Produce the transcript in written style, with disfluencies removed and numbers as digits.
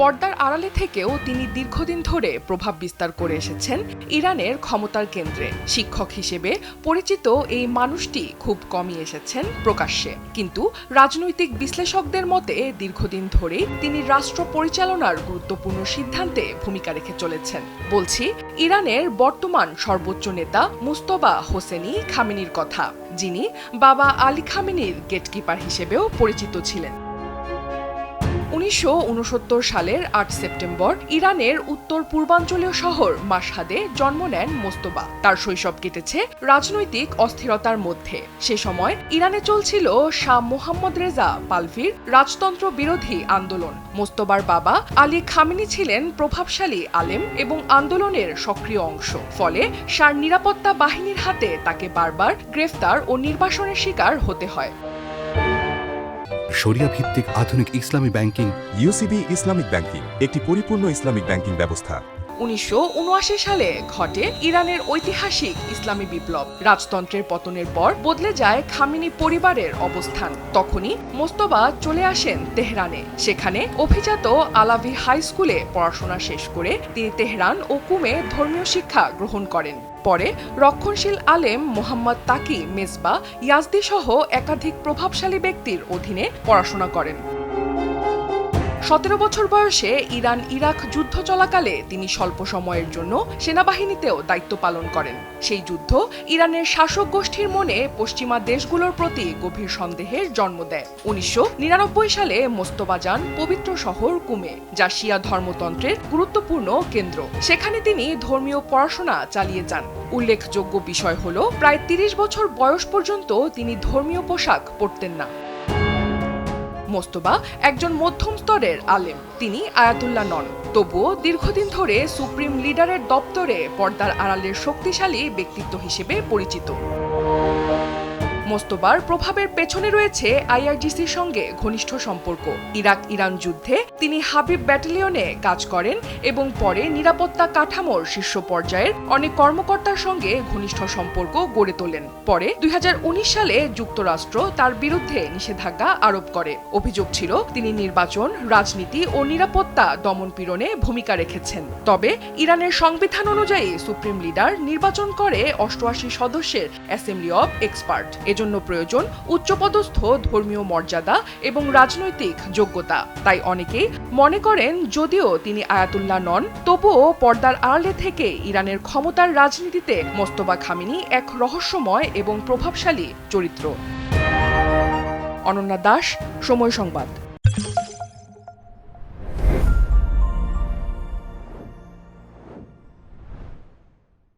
পর্দার আড়ালে থেকেও তিনি দীর্ঘদিন ধরে প্রভাব বিস্তার করে এসেছেন ইরানের ক্ষমতার কেন্দ্রে। শিক্ষক হিসেবে পরিচিত এই মানুষটি খুব কমই এসেছেন প্রকাশ্যে, কিন্তু রাজনৈতিক বিশ্লেষকদের মতে দীর্ঘদিন ধরেই তিনি রাষ্ট্র পরিচালনার গুরুত্বপূর্ণ সিদ্ধান্তে ভূমিকা রেখে চলেছেন। বলছি ইরানের বর্তমান সর্বোচ্চ নেতা মুজতবা হোসেনি খামেনির কথা, যিনি বাবা আলী খামেনির গেটকিপার হিসেবেও পরিচিত ছিলেন। ১৯৬৯ সালের ৮ সেপ্টেম্বর ইরানের উত্তর পূর্বাঞ্চলীয় শহর মাশহাদে জন্ম নেন মোস্তবা। তার শৈশব কেটেছে রাজনৈতিক অস্থিরতার মধ্যে। সে সময় ইরানে চলছিল শাহ মোহাম্মদ রেজা পাহলভির রাজতন্ত্র বিরোধী আন্দোলন। মোস্তবার বাবা আলী খামেনি ছিলেন প্রভাবশালী আলেম এবং আন্দোলনের সক্রিয় অংশ। ফলে শাহর নিরাপত্তা বাহিনীর হাতে তাকে বারবার গ্রেফতার ও নির্বাসনের শিকার হতে হয়। শরিয়া ভিত্তিক আধুনিক ইসলামী ব্যাংকিং ইউসিবি ইসলামিক ব্যাংকিং একটি পরিপূর্ণ ইসলামিক ব্যাংকিং ব্যবস্থা। ১৯৭৯ সালে ঘটে ইরানের ঐতিহাসিক ইসলামী বিপ্লব। রাজতন্ত্রের পতনের পর বদলে যায় খামেনি পরিবারের অবস্থান। তখনই মোস্তবা চলে আসেন তেহরানে। সেখানে অভিজাত আলাভি হাই স্কুলে পড়াশোনা শেষ করে তিনি তেহরান ও কুমে ধর্মীয় শিক্ষা গ্রহণ করেন। পরে রক্ষণশীল আলেম মোহাম্মদ তাকি মেজবা ইয়াজদি সহ একাধিক প্রভাবশালী ব্যক্তির অধীনে পড়াশোনা করেন। ১৭ বছর বয়সে ইরান ইরাক যুদ্ধ চলাকালে তিনি স্বল্প সময়ের জন্য সেনাবাহিনীতেও দায়িত্ব পালন করেন। সেই যুদ্ধ ইরানের শাসক গোষ্ঠীর মনে পশ্চিমা দেশগুলোর প্রতি গভীর সন্দেহের জন্ম দেয়। ১৯৯৯ সালে মোস্তবা যান পবিত্র শহর কুমে, যা শিয়া ধর্মতন্ত্রের গুরুত্বপূর্ণ কেন্দ্র। সেখানে তিনি ধর্মীয় পড়াশোনা চালিয়ে যান। উল্লেখযোগ্য বিষয় হল, প্রায় ৩০ বছর বয়স পর্যন্ত তিনি ধর্মীয় পোশাক পরতেন না। মোস্তবা একজন মধ্যম স্তরের আলেম। তিনি আয়াতুল্লাহ নন, তবুও দীর্ঘদিন ধরে সুপ্রিম লিডারের দপ্তরে পর্দার আড়ালের শক্তিশালী ব্যক্তিত্ব হিসেবে পরিচিত। মোস্তবার প্রভাবের পেছনে রয়েছে আইআরজিসির সঙ্গে ঘনিষ্ঠ সম্পর্ক। ইরাক ইরান যুদ্ধে তিনি হাবিব ব্যাটালিয়নে কাজ করেন এবং পরে নিরাপত্তা কাঠামোর শীর্ষ পর্যায়ের অনেক কর্মকর্তার সঙ্গে ঘনিষ্ঠ সম্পর্ক গড়ে তোলেন। পরে ২০১৯ সালে যুক্তরাষ্ট্র তার বিরুদ্ধে নিষেধাজ্ঞা আরোপ করে। অভিযোগ ছিল তিনি নির্বাচন, রাজনীতি ও নিরাপত্তা দমনপীড়নে ভূমিকা রেখেছেন। তবে ইরানের সংবিধান অনুযায়ী সুপ্রিম লিডার নির্বাচন করে ৮৮ সদস্যের অ্যাসেম্বলি অব এক্সপার্ট। জন্য প্রয়োজন উচ্চপদস্থ ধর্মীয় মর্যাদা এবং রাজনৈতিক যোগ্যতা। তাই অনেকেই মনে করেন, যদিও তিনি আয়াতুল্লাহ নন, তবুও পর্দার আড়ালে থেকে ইরানের ক্ষমতার রাজনীতিতে মোস্তবা খামেনি এক রহস্যময় এবং প্রভাবশালী চরিত্র। অনন্যা দাস, সময় সংবাদ।